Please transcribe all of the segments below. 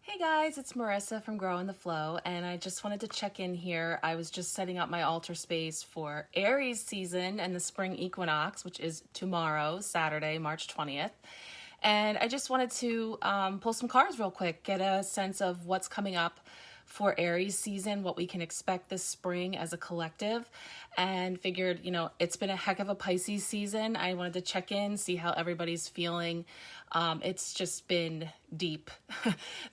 Hey guys, it's Marissa from Grow in the Flow, and I just wanted to check in here. I was just setting up my altar space for Aries season and the spring equinox, which is tomorrow, Saturday, March 20th. And I just wanted to pull some cards real quick, get a sense of what's coming up for Aries season, what we can expect this spring as a collective, and figured, it's been a heck of a Pisces season. I wanted to check in, see how everybody's feeling. It's just been deep.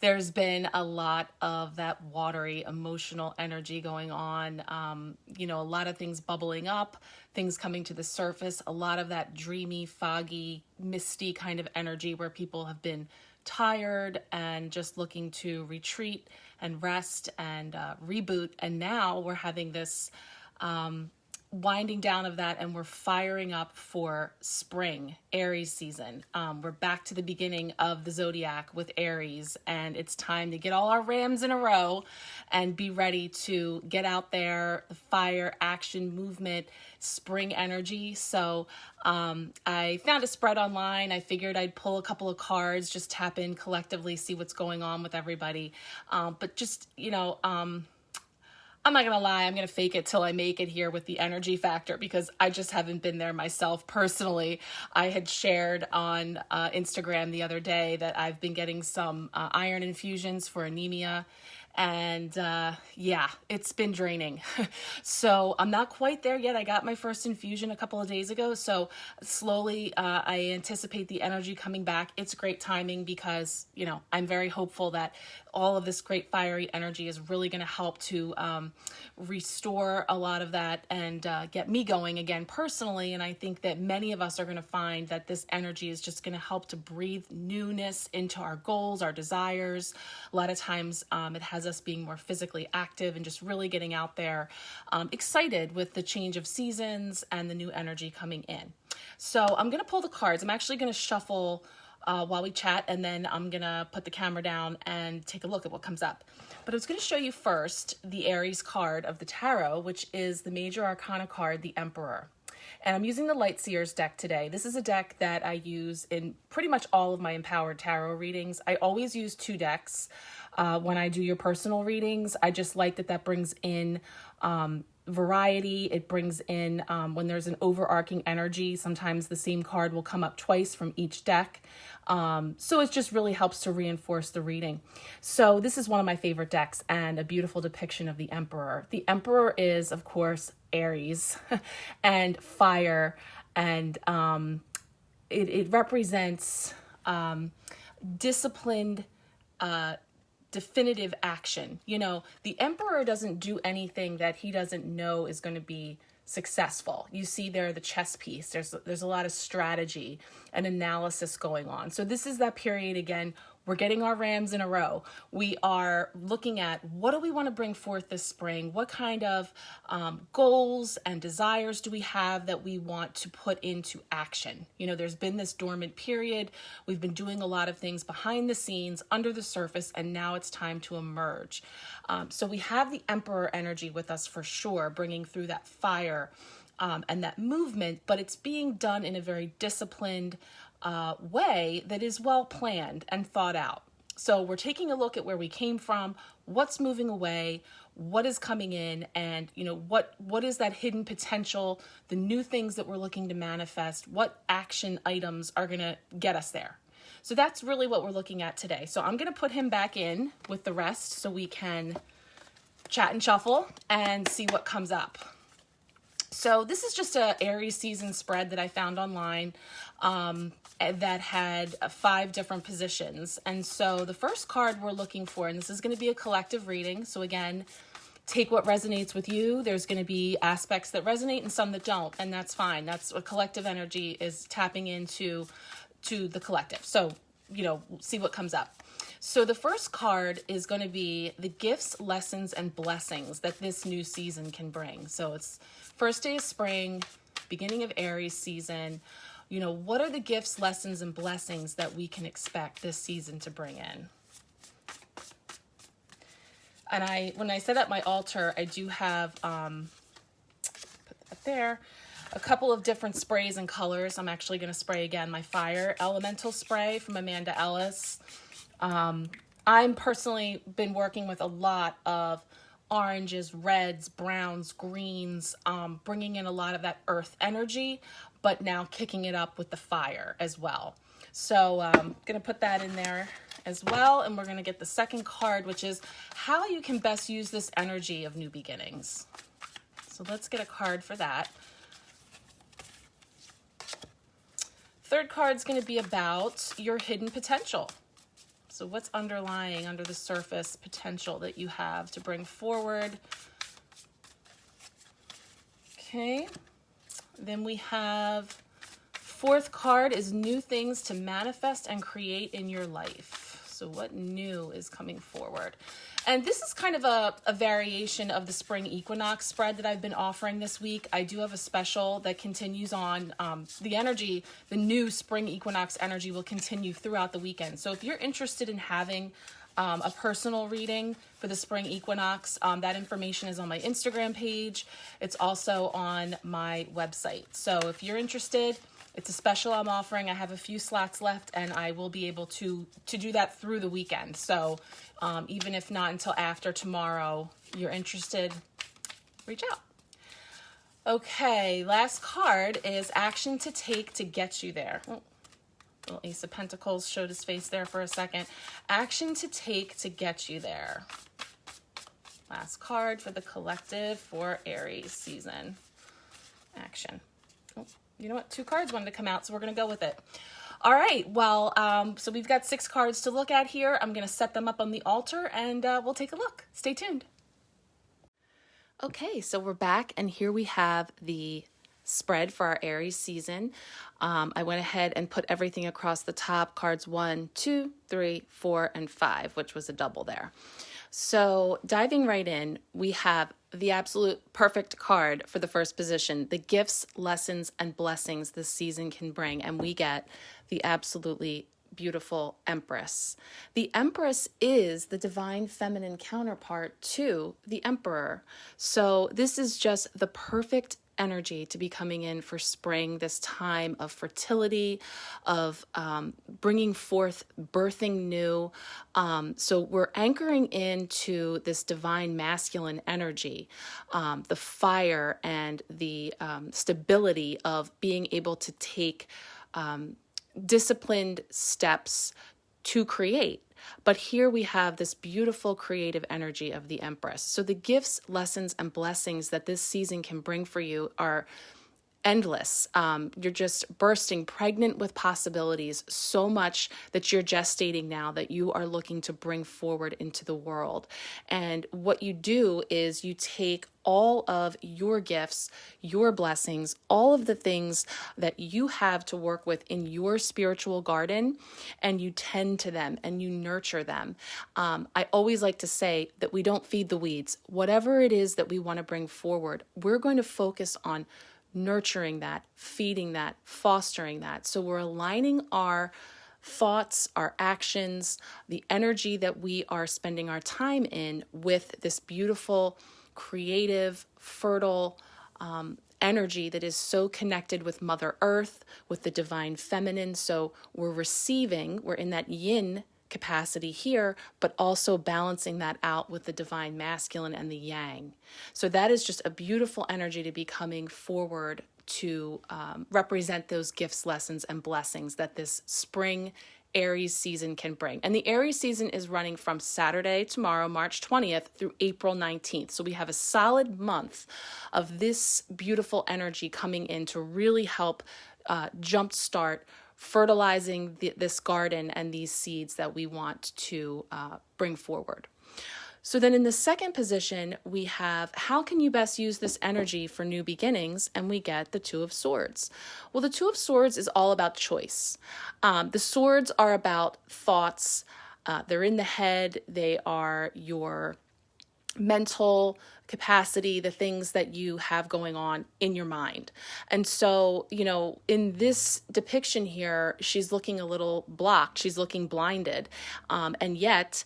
There's been a lot of that watery emotional energy going on. A lot of things bubbling up, things coming to the surface, a lot of that dreamy, foggy, misty kind of energy where people have been tired and just looking to retreat and rest and reboot. And now we're having this winding down of that, and we're firing up for spring, Aries season. We're back to the beginning of the zodiac with Aries, and it's time to get all our rams in a row and be ready to get out there, the fire, action, movement, spring energy. So I found a spread online. I figured I'd pull a couple of cards, just tap in collectively, see what's going on with everybody. But just, I'm not going to lie, I'm going to fake it till I make it here with the energy factor because I just haven't been there myself personally. I had shared on Instagram the other day that I've been getting some iron infusions for anemia. And it's been draining. So I'm not quite there yet. I got my first infusion a couple of days ago. So slowly I anticipate the energy coming back. It's great timing because, I'm very hopeful that all of this great fiery energy is really going to help to restore a lot of that and get me going again personally. And I think that many of us are going to find that this energy is just going to help to breathe newness into our goals, our desires. A lot of times it has us being more physically active and just really getting out there, excited with the change of seasons and the new energy coming in. So I'm going to pull the cards. I'm actually going to shuffle while we chat, and then I'm going to put the camera down and take a look at what comes up. But I was going to show you first the Aries card of the tarot, which is the major arcana card, the Emperor. And I'm using the Light Seers deck today. This is a deck that I use in pretty much all of my empowered tarot readings. I always use two decks when I do your personal readings. I just like that brings in variety. It brings in when there's an overarching energy. Sometimes the same card will come up twice from each deck. So it just really helps to reinforce the reading. So this is one of my favorite decks and a beautiful depiction of the Emperor. The Emperor is, of course, Aries and fire, and it represents disciplined, definitive action. The Emperor doesn't do anything that he doesn't know is going to be successful. You see there the chess piece. There's a lot of strategy and analysis going on. So this is that period again. We're getting our rams in a row. We are looking at what do we want to bring forth this spring? What kind of goals and desires do we have that we want to put into action? There's been this dormant period. We've been doing a lot of things behind the scenes, under the surface, and now it's time to emerge. So we have the Emperor energy with us for sure, bringing through that fire and that movement, but it's being done in a very disciplined way that is well planned and thought out. So we're taking a look at where we came from, what's moving away, what is coming in, and what is that hidden potential, the new things that we're looking to manifest, what action items are going to get us there. So that's really what we're looking at today. So I'm going to put him back in with the rest so we can chat and shuffle and see what comes up. So this is just a Aries season spread that I found online that had 5 different positions. And so the first card we're looking for, and this is going to be a collective reading. So again, take what resonates with you. There's going to be aspects that resonate and some that don't, and that's fine. That's what collective energy is tapping into the collective. So, we'll see what comes up. So the first card is going to be the gifts, lessons, and blessings that this new season can bring. So it's first day of spring, beginning of Aries season. What are the gifts, lessons, and blessings that we can expect this season to bring in? And when I set up my altar, I do have, put that there, a couple of different sprays and colors. I'm actually going to spray again my fire elemental spray from Ellis. I'm personally been working with a lot of oranges, reds, browns, greens, bringing in a lot of that earth energy, but now kicking it up with the fire as well. So I'm going to put that in there as well. And we're going to get the second card, which is how you can best use this energy of new beginnings. So let's get a card for that. Third card's going to be about your hidden potential. So what's underlying under the surface potential that you have to bring forward? Okay. Then we have fourth card is new things to manifest and create in your life. So what new is coming forward? And this is kind of a variation of the spring equinox spread that I've been offering this week. I do have a special that continues on. The new spring equinox energy will continue throughout the weekend. So if you're interested in having a personal reading for the spring equinox, that information is on my Instagram page. It's also on my website. So if you're interested, it's a special I'm offering. I have a few slots left, and I will be able to do that through the weekend. So even if not until after tomorrow, you're interested, reach out. Okay, last card is action to take to get you there. Oh, little Ace of Pentacles showed his face there for a second. Action to take to get you there. Last card for the collective for Aries season. Action. Oh, you know what? 2 cards wanted to come out, so we're going to go with it. All right. Well, so we've got 6 cards to look at here. I'm going to set them up on the altar, and we'll take a look. Stay tuned. Okay, so we're back, and here we have the spread for our Aries season. I went ahead and put everything across the top, cards 1, 2, 3, 4, and 5, which was a double there. So diving right in, we have the absolute perfect card for the first position, the gifts, lessons, and blessings this season can bring. And we get the absolutely beautiful Empress. The Empress is the divine feminine counterpart to the Emperor. So this is just the perfect energy to be coming in for spring, this time of fertility, of bringing forth, birthing new. So we're anchoring into this divine masculine energy, the fire and the stability of being able to take disciplined steps to create. But here we have this beautiful creative energy of the Empress. So the gifts, lessons, and blessings that this season can bring for you are endless. You're just bursting pregnant with possibilities, so much that you're gestating now that you are looking to bring forward into the world. And what you do is you take all of your gifts, your blessings, all of the things that you have to work with in your spiritual garden, and you tend to them and you nurture them. I always like to say that we don't feed the weeds. Whatever it is that we want to bring forward, we're going to focus on nurturing that, feeding that, fostering that. So we're aligning our thoughts, our actions, the energy that we are spending our time in with this beautiful, creative, fertile energy that is so connected with Mother Earth, with the divine feminine. So we're receiving, we're in that yin capacity here, but also balancing that out with the divine masculine and the yang. So that is just a beautiful energy to be coming forward to represent those gifts, lessons, and blessings that this spring Aries season can bring. And the Aries season is running from Saturday, tomorrow, March 20th through April 19th. So we have a solid month of this beautiful energy coming in to really help jumpstart fertilizing this garden and these seeds that we want to bring forward. So then in the second position, we have how can you best use this energy for new beginnings? And we get the Two of Swords. Well, the Two of Swords is all about choice. The swords are about thoughts. They're in the head. They are your mental capacity, the things that you have going on in your mind. And so, in this depiction here, she's looking a little blocked. She's looking blinded. And yet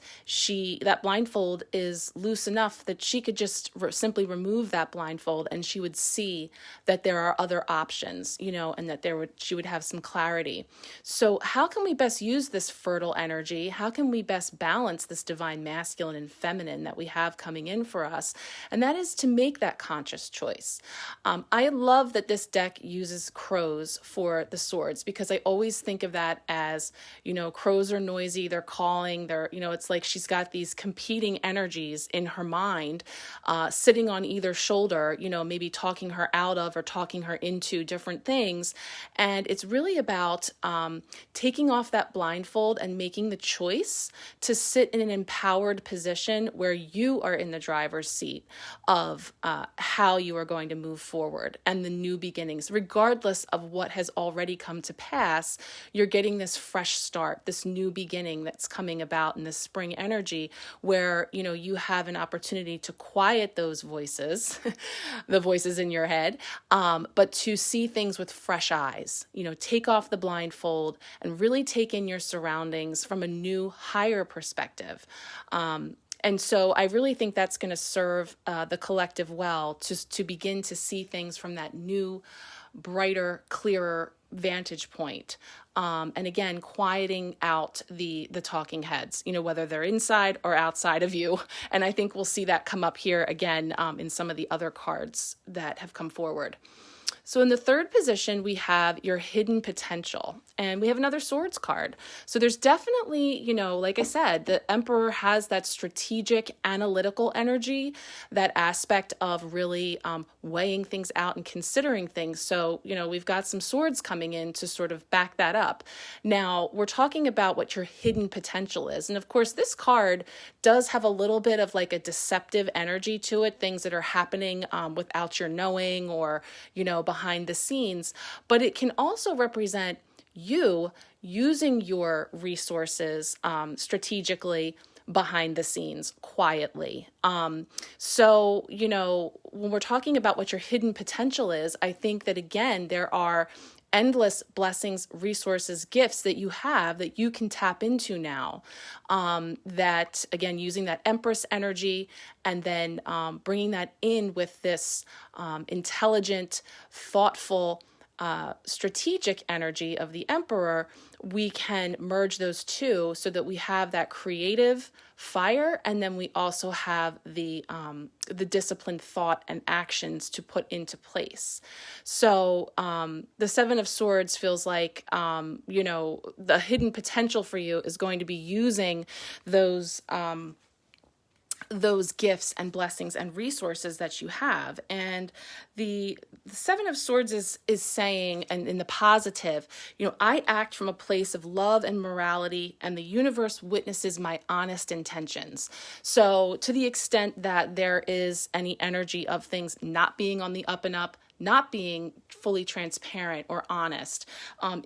that blindfold is loose enough that she could just simply remove that blindfold and she would see that there are other options, and that she would have some clarity. So how can we best use this fertile energy? How can we best balance this divine masculine and feminine that we have coming in for us? And that is to make that conscious choice. I love that this deck uses crows for the swords, because I always think of that as, crows are noisy, they're calling, it's like she's got these competing energies in her mind, sitting on either shoulder, maybe talking her out of or talking her into different things. And it's really about taking off that blindfold and making the choice to sit in an empowered position where you are in the driver's seat of how you are going to move forward and the new beginnings. Regardless of what has already come to pass, you're getting this fresh start, this new beginning that's coming about in this spring energy where, you have an opportunity to quiet those voices, the voices in your head, but to see things with fresh eyes, take off the blindfold and really take in your surroundings from a new, higher perspective. And so I really think that's going to serve the collective well to begin to see things from that new, brighter, clearer vantage point. And again, quieting out the talking heads, whether they're inside or outside of you. And I think we'll see that come up here again in some of the other cards that have come forward. So in the third position, we have your hidden potential, and we have another swords card. So there's definitely, like I said, the Emperor has that strategic, analytical energy, that aspect of really weighing things out and considering things. So, we've got some swords coming in to sort of back that up. Now, we're talking about what your hidden potential is. And of course, this card does have a little bit of like a deceptive energy to it, things that are happening without your knowing or, behind the scenes, but it can also represent you using your resources strategically behind the scenes quietly. So, when we're talking about what your hidden potential is, I think that again, there are endless blessings, resources, gifts that you have that you can tap into now. That again, using that Empress energy and then bringing that in with this intelligent, thoughtful, strategic energy of the Emperor, we can merge those two so that we have that creative fire, and then we also have the disciplined thought and actions to put into place. So the Seven of Swords feels like the hidden potential for you is going to be using those gifts and blessings and resources that you have. And the Seven of Swords is saying, and in the positive, I act from a place of love and morality, and the universe witnesses my honest intentions. So to the extent that there is any energy of things not being on the up and up, not being fully transparent or honest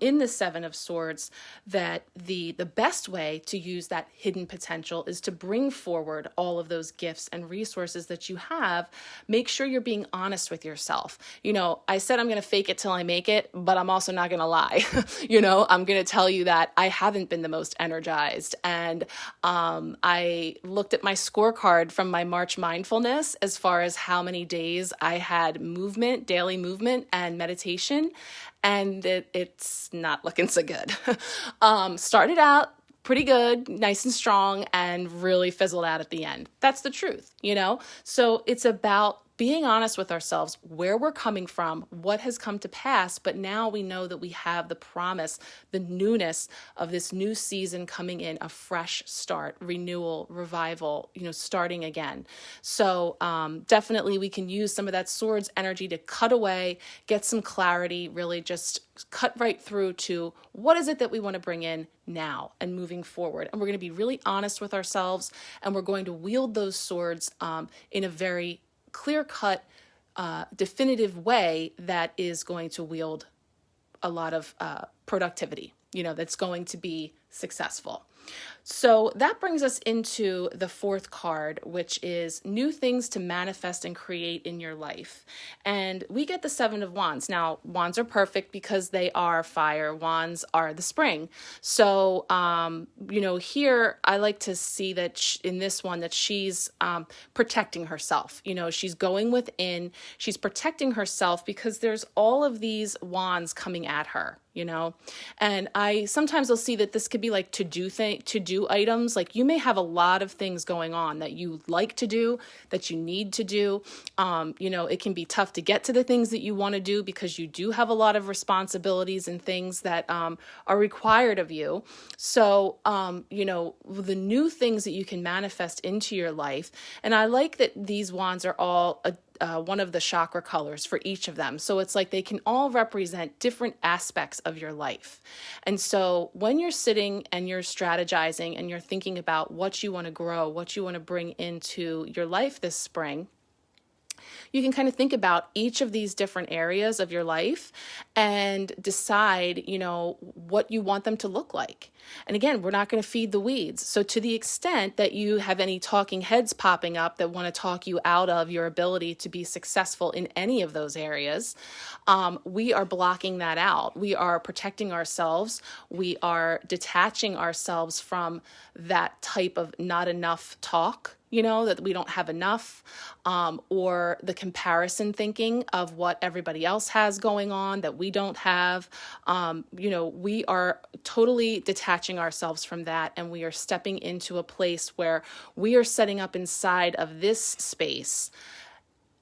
in the Seven of Swords, that the best way to use that hidden potential is to bring forward all of those gifts and resources that you have. Make sure you're being honest with yourself. I said I'm going to fake it till I make it, but I'm also not going to lie. I'm going to tell you that I haven't been the most energized. And I looked at my scorecard from my March mindfulness as far as how many days I had daily movement and meditation, and it's not looking so good. Started out pretty good, nice and strong, and really fizzled out at the end. That's the truth, So it's about being honest with ourselves, where we're coming from, what has come to pass, but now we know that we have the promise, the newness of this new season coming in, a fresh start, renewal, revival, starting again. So definitely we can use some of that swords energy to cut away, get some clarity, really just cut right through to what is it that we want to bring in now and moving forward. And we're going to be really honest with ourselves, and we're going to wield those swords in a very clear-cut, definitive way that is going to wield a lot of productivity, that's going to be successful. So that brings us into the fourth card, which is new things to manifest and create in your life. And we get the Seven of Wands. Now, wands are perfect because they are fire. Wands are the spring. So, here I like to see that in this one that she's protecting herself. She's going within, she's protecting herself because there's all of these wands coming at her. And I sometimes will see that this could be like to do items. Like you may have a lot of things going on that you like to do, that you need to do. It can be tough to get to the things that you want to do because you do have a lot of responsibilities and things that are required of you. So, the new things that you can manifest into your life. And I like that these wands are all one of the chakra colors for each of them. So it's like they can all represent different aspects of your life. And so when you're sitting and you're strategizing and you're thinking about what you want to grow, what you want to bring into your life this spring, you can kind of think about each of these different areas of your life and decide, what you want them to look like. And again, we're not going to feed the weeds. So to the extent that you have any talking heads popping up that want to talk you out of your ability to be successful in any of those areas, we are blocking that out. We are protecting ourselves. We are detaching ourselves from that type of not enough talk, that we don't have enough, or the comparison thinking of what everybody else has going on that we don't have. We are totally detaching ourselves from that, and we are stepping into a place where we are setting up inside of this space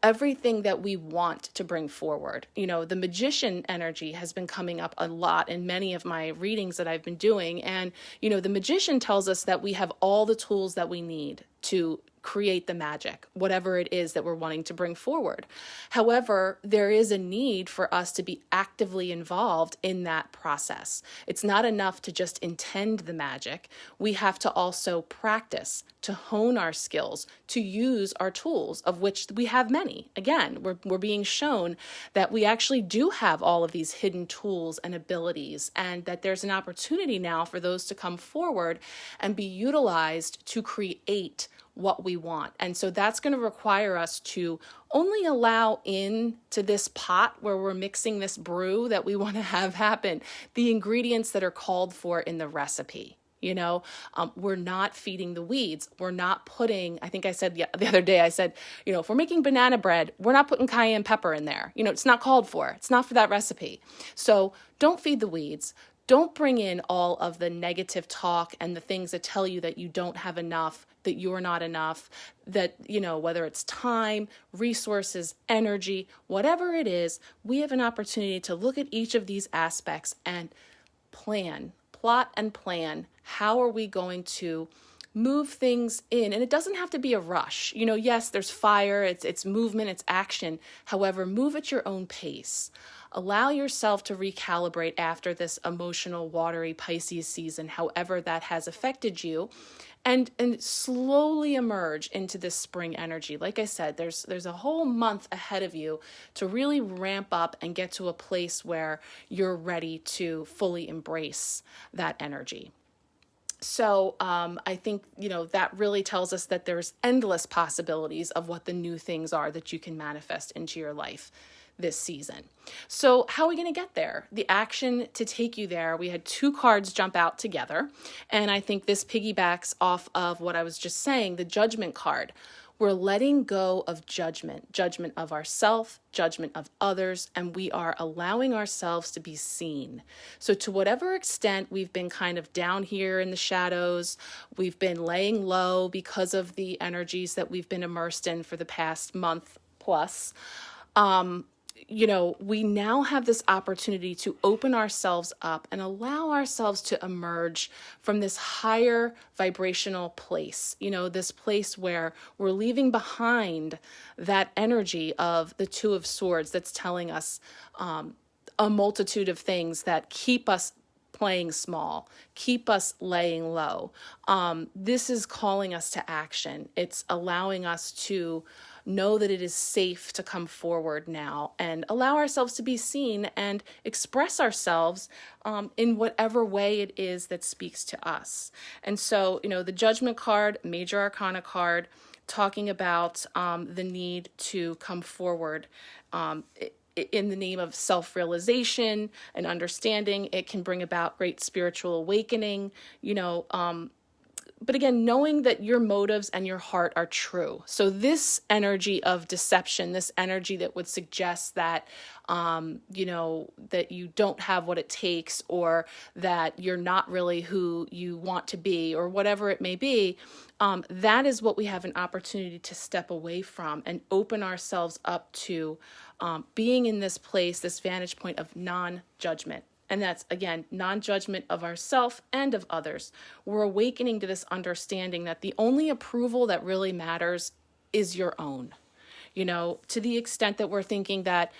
everything that we want to bring forward. The magician energy has been coming up a lot in many of my readings that I've been doing. And, the magician tells us that we have all the tools that we need to create the magic, whatever it is that we're wanting to bring forward. However, there is a need for us to be actively involved in that process. It's not enough to just intend the magic. We have to also practice, to hone our skills, to use our tools, of which we have many. Again, we're being shown that we actually do have all of these hidden tools and abilities, and that there's an opportunity now for those to come forward and be utilized to create what we want. And so that's going to require us to only allow in to this pot where we're mixing this brew that we want to have happen, the ingredients that are called for in the recipe. We're not feeding the weeds. We're not putting, I think I said the other day, if we're making banana bread, we're not putting cayenne pepper in there. It's not called for. It's not for that recipe. So don't feed the weeds. Don't bring in all of the negative talk and the things that tell you that you don't have enough, that you're not enough, that, whether it's time, resources, energy, whatever it is, we have an opportunity to look at each of these aspects and plot and plan. How are we going to move things in? And it doesn't have to be a rush. Yes, there's fire, it's movement, it's action. However, move at your own pace. Allow yourself to recalibrate after this emotional, watery Pisces season, however that has affected you, and slowly emerge into this spring energy. Like I said, there's a whole month ahead of you to really ramp up and get to a place where you're ready to fully embrace that energy. So I think, that really tells us that there's endless possibilities of what the new things are that you can manifest into your life this season. So how are we going to get there? The action to take you there, we had two cards jump out together. And I think this piggybacks off of what I was just saying, the Judgment card. We're letting go of judgment of ourselves, judgment of others, and we are allowing ourselves to be seen. So to whatever extent we've been kind of down here in the shadows, we've been laying low because of the energies that we've been immersed in for the past month plus, we now have this opportunity to open ourselves up and allow ourselves to emerge from this higher vibrational place, this place where we're leaving behind that energy of the Two of Swords that's telling us a multitude of things that keep us playing small, keep us laying low. This is calling us to action. It's allowing us to know that it is safe to come forward now and allow ourselves to be seen and express ourselves in whatever way it is that speaks to us. And so, the Judgment card, Major Arcana card, talking about the need to come forward in the name of self-realization and understanding. It can bring about great spiritual awakening, but again, knowing that your motives and your heart are true. So this energy of deception, this energy that would suggest that, that you don't have what it takes, or that you're not really who you want to be, or whatever it may be, that is what we have an opportunity to step away from and open ourselves up to being in this place, this vantage point of non-judgment. And that's, again, non-judgment of ourselves and of others. We're awakening to this understanding that the only approval that really matters is your own. To the extent that we're thinking that,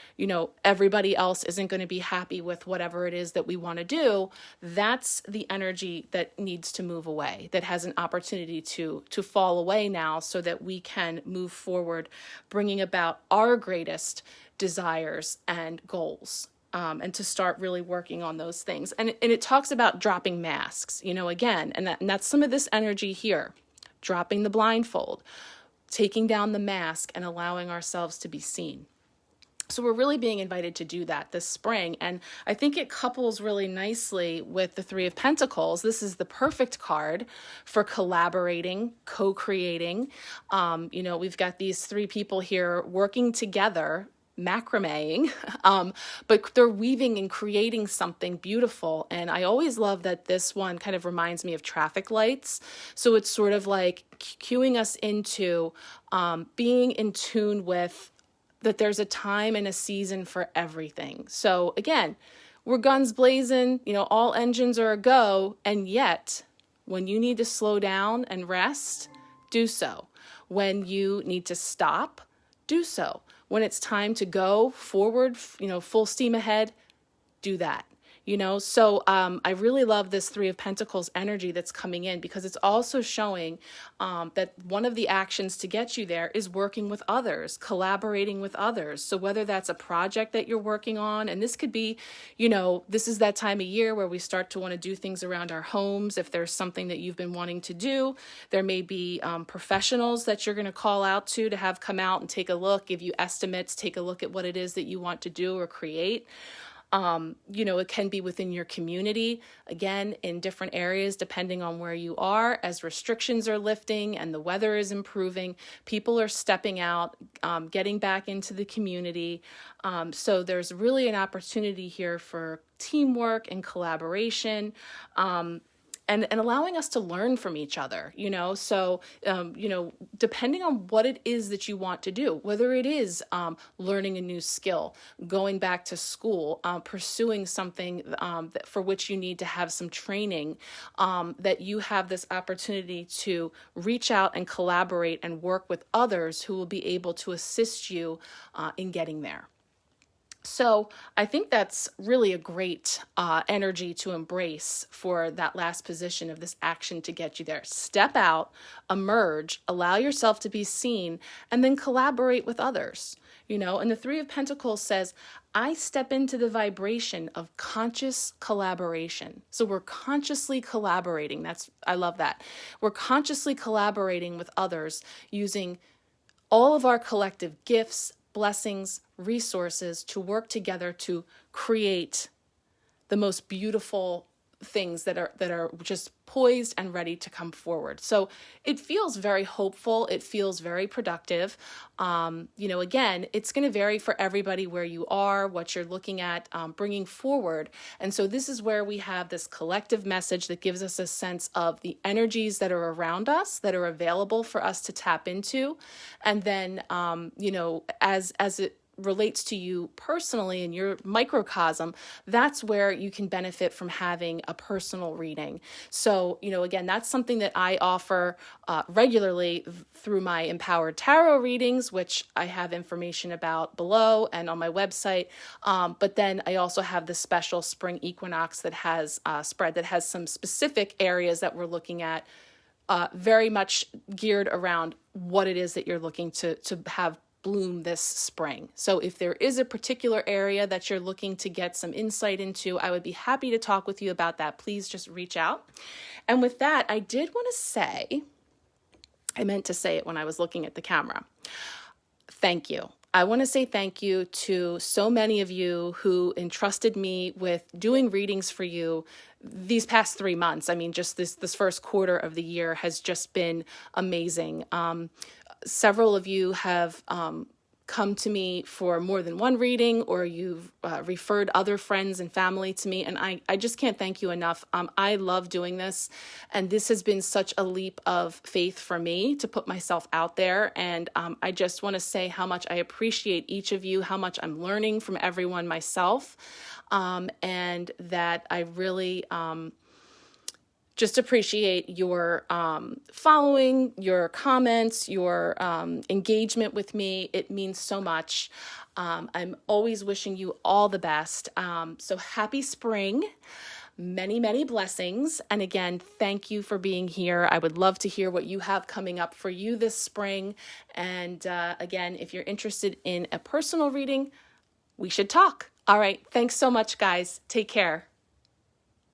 everybody else isn't going to be happy with whatever it is that we want to do, that's the energy that needs to move away, that has an opportunity to fall away now, so that we can move forward, bringing about our greatest desires and goals. And to start really working on those things. And it talks about dropping masks, again, and that's some of this energy here, dropping the blindfold, taking down the mask and allowing ourselves to be seen. So we're really being invited to do that this spring. And I think it couples really nicely with the Three of Pentacles. This is the perfect card for collaborating, co-creating. We've got these three people here working together, macrameing, but they're weaving and creating something beautiful. And I always love that this one kind of reminds me of traffic lights. So it's sort of like cueing us into being in tune with that there's a time and a season for everything. So again, we're guns blazing, all engines are a go. And yet, when you need to slow down and rest, do so. When you need to stop, do so. When it's time to go forward, full steam ahead, do that. So I really love this Three of Pentacles energy that's coming in, because it's also showing that one of the actions to get you there is working with others, collaborating with others. So whether that's a project that you're working on, and this could be, this is that time of year where we start to want to do things around our homes. If there's something that you've been wanting to do, there may be professionals that you're going to call out to have come out and take a look, give you estimates, take a look at what it is that you want to do or create. It can be within your community, again, in different areas, depending on where you are. As restrictions are lifting and the weather is improving, people are stepping out, getting back into the community. So there's really an opportunity here for teamwork and collaboration. And allowing us to learn from each other, so, depending on what it is that you want to do, whether it is learning a new skill, going back to school, pursuing something for which you need to have some training, that you have this opportunity to reach out and collaborate and work with others who will be able to assist you in getting there. So I think that's really a great energy to embrace for that last position of this action to get you there. Step out, emerge, allow yourself to be seen, and then collaborate with others. And the Three of Pentacles says, I step into the vibration of conscious collaboration. So we're consciously collaborating. I love that. We're consciously collaborating with others using all of our collective gifts, blessings, resources to work together to create the most beautiful things that are just poised and ready to come forward. So it feels very hopeful. It feels very productive. Again, it's going to vary for everybody where you are, what you're looking at, bringing forward. And so this is where we have this collective message that gives us a sense of the energies that are around us, that are available for us to tap into. And then, as it relates to you personally in your microcosm, that's where you can benefit from having a personal reading. So, again, that's something that I offer regularly through my Empowered Tarot readings, which I have information about below and on my website. But then I also have the special spring equinox that has spread that has some specific areas that we're looking at, very much geared around what it is that you're looking to have bloom this spring. So if there is a particular area that you're looking to get some insight into, I would be happy to talk with you about that. Please just reach out. And with that, I did want to say, I meant to say it when I was looking at the camera. Thank you. I want to say thank you to so many of you who entrusted me with doing readings for you these past 3 months. I mean, just this first quarter of the year has just been amazing. Several of you have come to me for more than one reading, or you've referred other friends and family to me, and I just can't thank you enough. I love doing this, and this has been such a leap of faith for me to put myself out there, and I just want to say how much I appreciate each of you, how much I'm learning from everyone myself, and that I really just appreciate your following, your comments, your engagement with me. It means so much. I'm always wishing you all the best. So happy spring, many, many blessings. And again, thank you for being here. I would love to hear what you have coming up for you this spring. And again, if you're interested in a personal reading, we should talk. All right. Thanks so much, guys. Take care.